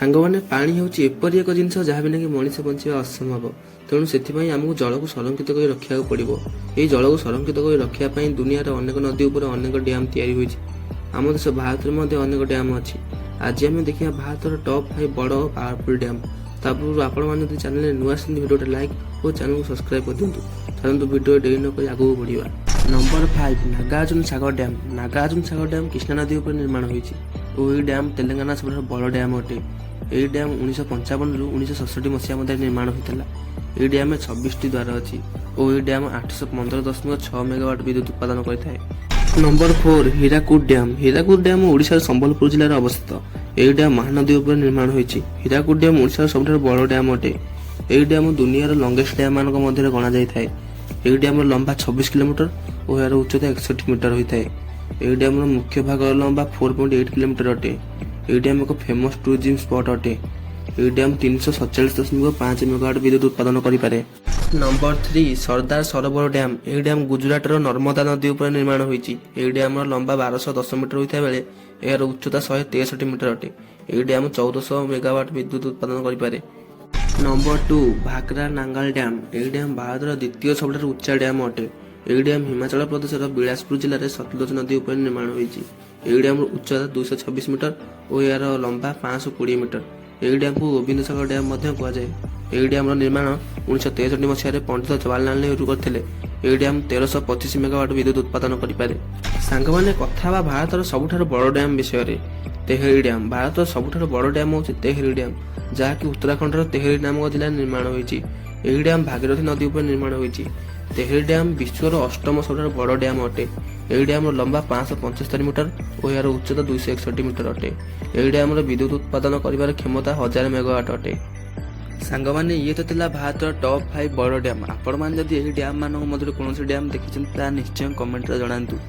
ସାଙ୍ଗମାନେ ପାଣି ହେଉଛି ଏପରି ଏକ ଜିନିଷ ଯାହା ବିନା କି ମଣିଷ ବଞ୍ଚିବା ଅସମ୍ଭବ। ତେଣୁ ସେଥିପାଇଁ ଆମକୁ ଜଳକୁ ସଂରକ୍ଷିତ କରି ରଖିବାକୁ ପଡ଼ିବ। ଏହି ଜଳକୁ ସଂରକ୍ଷିତ କରି ରଖିବା ପାଇଁ ଦୁନିଆର ଅନେକ ନଦୀ ଉପରେ ଅନେକ ଡ୍ୟାମ୍ ତିଆରି ହୋଇଛି। ଆମ ଦେଶ ଭାରତରେ ମଧ୍ୟ ଅନେକ ଡ୍ୟାମ୍ ଅଛି। ଆଜି ଆମେ ଦେଖିବା ଭାରତର ଟପ୍ 5 ବଡ଼ ଓ ପାୱାରଫୁଲ୍ ଡ୍ୟାମ୍। ତା ପୂର୍ବରୁ ଆପଣମାନେ ଯଦି ଚ୍ୟାନେଲରେ ନୂଆ ଆସିଛନ୍ତି ଭିଡ଼ିଓଟା ଲାଇକ୍ ଓ ଚ୍ୟାନେଲକୁ ସବସ୍କ୍ରାଇବ୍ କରିଦିଅନ୍ତୁ। ଚାଲନ୍ତୁ ଭିଡ଼ିଓ ଡେରି ନ କରି ଆଗକୁ ବଢ଼ିବା। ନମ୍ବର 5 ନାଗାର୍ଜୁନ ସାଗର ଡ୍ୟାମ୍। ନାଗାର୍ଜୁନ ସାଗର ଡ୍ୟାମ୍ କୃଷ୍ଣା ନଦୀ ଉପରେ ନିର୍ମାଣ ହୋଇଛି ଓ ଏହି ଡ୍ୟାମ୍ ତେଲେଙ୍ଗାନା ସବୁଠାରୁ ବଡ଼ ଡ୍ୟାମ୍ ଅଟେ। ଏହି ଡ୍ୟାମ୍ 1955ରୁ 1967 ମସିହା ମଧ୍ୟରେ ନିର୍ମାଣ ହୋଇଥିଲା। ଏହି ଡ୍ୟାମ୍ରେ 26ଟି ଦ୍ୱାର ଅଛି ଓ ଏହି ଡ୍ୟାମ୍ 815.6 ମେଗାୱାଟ୍ ବିଦ୍ୟୁତ୍ ଉତ୍ପାଦନ କରିଥାଏ। Number 4 Hirakud dam. Hirakud dam ଓଡ଼ିଶାର ସମ୍ବଲପୁର ଜିଲ୍ଲାରେ ଅବସ୍ଥିତ। ଏହି ଡ୍ୟାମ୍ ମହାନଦୀ ଉପରେ ନିର୍ମାଣ ହୋଇଛି। ହୀରାକୁଦ ଡ୍ୟାମ୍ ଓଡ଼ିଶାର ସବୁଠାରୁ ବଡ଼ ଡ୍ୟାମ୍ ଅଟେ। ଏହି ଡ୍ୟାମ୍ ଦୁନିଆର ଲଙ୍ଗେଷ୍ଟ ଡ୍ୟାମ୍ ମାନଙ୍କ ମଧ୍ୟରେ ଗଣାଯାଇଥାଏ। ଏହି ଡ୍ୟାମ୍ର ଲମ୍ବା 26 କିଲୋମିଟର ଓ ଏହାର ଉଚ୍ଚତା 61 ମିଟର ହୋଇଥାଏ। ଏହି ଡ୍ୟାମ୍ର ମୁଖ୍ୟ ଭାଗର ଲମ୍ବା 4.8 କିଲୋମିଟର ଅଟେ। ଏହି ଡ୍ୟାମ୍ ଏକ ଫେମସ୍ ଟୁରିଜିମ୍ ସ୍ପଟ୍ ଅଟେ। ଏହି ଡ୍ୟାମ୍ 347.5 ମେଗାୱାଟ୍ ବିଦ୍ୟୁତ୍ ଉତ୍ପାଦନ କରିପାରେ। Number 3 Sardar Sarovar dam. ଏହି ଡ୍ୟାମ୍ ଗୁଜରାଟର ନର୍ମଦା ନଦୀ ଉପରେ ନିର୍ମାଣ ହୋଇଛି। ଏହି ଡ୍ୟାମ୍ର ଲମ୍ବା 1210 ମିଟର ହୋଇଥିବା ବେଳେ ଏହାର ଉଚ୍ଚତା 163 ମିଟର ଅଟେ। ଏହି ଡ୍ୟାମ୍ 1400 ମେଗାୱାଟ୍ ବିଦ୍ୟୁତ୍ ଉତ୍ପାଦନ କରିପାରେ। Number 2 Bhakra Nangal dam. ଏହି ଡ୍ୟାମ୍ ଭାରତର ଦ୍ୱିତୀୟ ସବୁଠାରୁ ଉଚ୍ଚା ଡ୍ୟାମ୍ ଅଟେ। ଏହି ଡ୍ୟାମ୍ ହିମାଚଳ ପ୍ରଦେଶର ବିଳାସପୁର ଜିଲ୍ଲାରେ ସତଲୁଜ ନଦୀ ଉପରେ ନିର୍ମାଣ ହୋଇଛି। ଏହି ଡ୍ୟାମ୍ର ଉଚ୍ଚତା 226 ମିଟର ଓ ଏହାର ଲମ୍ବା 520 ମିଟର। ଏହି ଡ୍ୟାମ୍କୁ ଗୋବିନ୍ଦ ସାଗର ଡ୍ୟାମ୍ ମଧ୍ୟ କୁହାଯାଏ। ଏହି ଡ୍ୟାମ୍ର ନିର୍ମାଣ 1963 ମସିହାରେ ପଣ୍ଡିତ ଜବାହରଲାଲ ନେହେରୁ କରିଥିଲେ। ଏହି ଡ୍ୟାମ୍ 1325 ମେଗାୱାଟ୍ ବିଦ୍ୟୁତ୍ ଉତ୍ପାଦନ କରିପାରେ। ସାଙ୍ଗମାନେ କଥା ହେବା ଭାରତର ସବୁଠାରୁ ବଡ଼ ଡ୍ୟାମ୍ ବିଷୟରେ। ତେହେରି ଡ୍ୟାମ୍। ଭାରତର ସବୁଠାରୁ ବଡ଼ ଡ୍ୟାମ୍ ହେଉଛି ତେହେରି ଡ୍ୟାମ୍, ଯାହାକି ଉତ୍ତରାଖଣ୍ଡର ତେହେରି ନାମକ ଜିଲ୍ଲାରେ ନିର୍ମାଣ ହୋଇଛି। ଏହି ଡ୍ୟାମ୍ ଭାଗୀରଥୀ ନଦୀ ଉପରେ ନିର୍ମାଣ ହୋଇଛି। ତେହେରି ଡ୍ୟାମ୍ ବିଶ୍ୱର 8ମ ସବୁଠାରୁ ବଡ଼ ଡ୍ୟାମ୍ ଅଟେ। ଏହି ଡ୍ୟାମ୍ର ଲମ୍ବା 575 ମିଟର ଓ ଏହାର ଉଚ୍ଚତା 261 ମିଟର ଅଟେ। ଏହି ଡ୍ୟାମ୍ର ବିଦ୍ୟୁତ୍ ଉତ୍ପାଦନ କରିବାର କ୍ଷମତା 1000 ମେଗାୱାଟ୍ ଅଟେ। ସାଙ୍ଗମାନେ ଇଏ ତ ଥିଲା ଭାରତର ଟପ୍ 5 ବଡ଼ ଡ୍ୟାମ୍। ଆପଣମାନେ ଯଦି ଏହି ଡ୍ୟାମ୍ ମାନଙ୍କ ମଧ୍ୟରୁ କୌଣସି ଡ୍ୟାମ୍ ଦେଖିଛନ୍ତି ତାହା ନିଶ୍ଚୟ କମେଣ୍ଟରେ ଜଣାନ୍ତୁ।